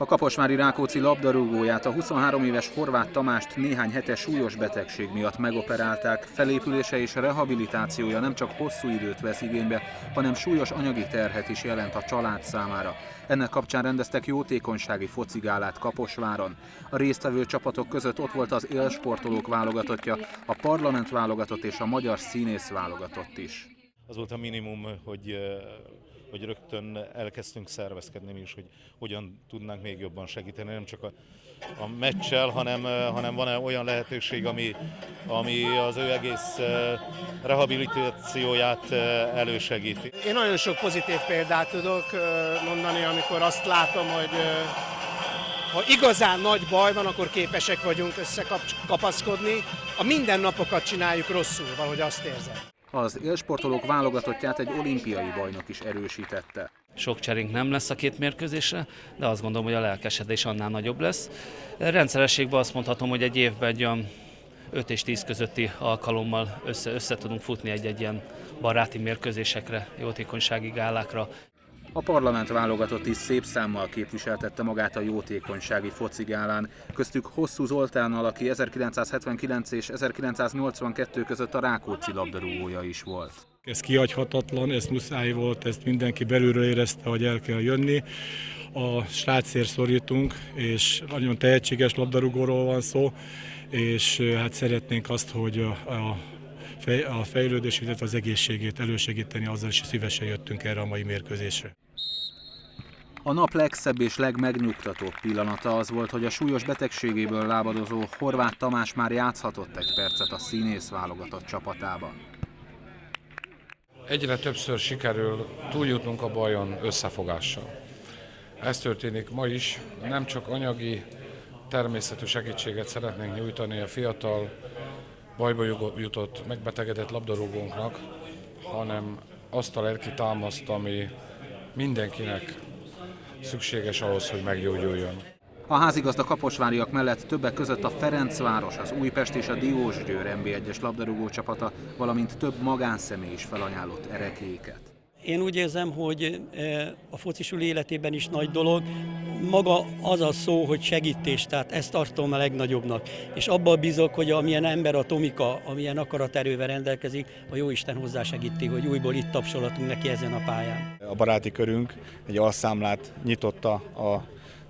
A kaposvári Rákóczi labdarúgóját, a 23 éves Horváth Tamást néhány hete súlyos betegség miatt megoperálták. Felépülése és rehabilitációja nem csak hosszú időt vesz igénybe, hanem súlyos anyagi terhet is jelent a család számára. Ennek kapcsán rendeztek jótékonysági focigálát Kaposváron. A résztvevő csapatok között ott volt az élsportolók válogatottja, a parlament válogatott és a magyar színész válogatott is. Az volt a minimum, hogy rögtön elkezdtünk szervezkedni mi is, hogy hogyan tudnánk még jobban segíteni, nem csak a meccsel, hanem van olyan lehetőség, ami az ő egész rehabilitációját elősegíti. Én nagyon sok pozitív példát tudok mondani, amikor azt látom, hogy ha igazán nagy baj van, akkor képesek vagyunk összekapaszkodni. A mindennapokat csináljuk rosszul, valahogy azt érzem. Az élsportolók válogatottját egy olimpiai bajnok is erősítette. Sok cserénk nem lesz a két mérkőzésre, de azt gondolom, hogy a lelkesedés annál nagyobb lesz. Rendszerességben azt mondhatom, hogy egy évben egy olyan 5 és 10 közötti alkalommal össze tudunk futni egy ilyen baráti mérkőzésekre, jótékonysági gálákra. A parlament válogatott is szép számmal képviseltette magát a jótékonysági focigálán. Köztük Hosszú Zoltánnal, aki 1979 és 1982 között a Rákóczi labdarúgója is volt. Ez kihagyhatatlan, ez muszáj volt, ezt mindenki belülről érezte, hogy el kell jönni. A srácért szorítunk, és nagyon tehetséges labdarúgóról van szó, és hát szeretnénk azt, hogy a fejlődését, illetve az egészségét elősegíteni, azzal is szívesen jöttünk erre a mai mérkőzésre. A nap legszebb és legmegnyugtatóbb pillanata az volt, hogy a súlyos betegségéből lábadozó Horváth Tamás már játszhatott egy percet a színész válogatott csapatában. Egyre többször sikerül túljutnunk a bajon összefogással. Ez történik ma is, nem csak anyagi, természetű segítséget szeretnénk nyújtani a fiatal, bajba jutott, megbetegedett labdarúgónknak, hanem azt a lelki támaszt, ami mindenkinek szükséges ahhoz, hogy meggyógyuljon. A házigazda kaposváriak mellett többek között a Ferencváros, az Újpest és a Diósgyőr NB1-es labdarúgó csapata, valamint több magánszemély is felajánlott erekéket. Én úgy érzem, hogy a focisul életében is nagy dolog, maga az a szó, hogy segítés, tehát ezt tartom a legnagyobbnak. És abban bízok, hogy amilyen ember a Tomika, amilyen akaraterővel rendelkezik, a Jóisten hozzásegíti, hogy újból itt tapsolhatunk neki ezen a pályán. A baráti körünk egy alszámlát nyitotta a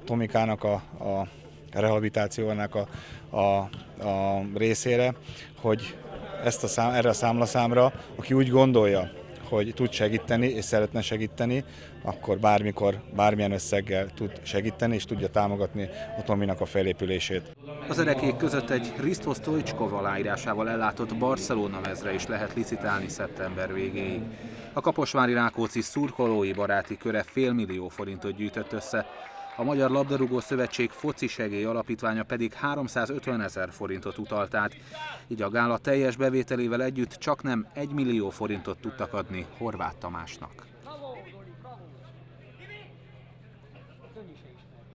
Tomikának a rehabilitációnak a részére, hogy erre a számlaszámra, aki úgy gondolja, hogy tud segíteni és szeretne segíteni, akkor bármikor, bármilyen összeggel tud segíteni és tudja támogatni a Tominak a felépülését. Az erekék között egy Hristo Stoichkov aláírásával ellátott Barcelona mezre is lehet licitálni szeptember végéig. A kaposvári Rákóczi szurkolói baráti köre $500 000 forintot gyűjtött össze, a Magyar Labdarúgó Szövetség Foci Segély Alapítványa pedig 350 000 forintot utalt át, így a gála teljes bevételével együtt csaknem $1 millió forintot tudtak adni Horváth Tamásnak.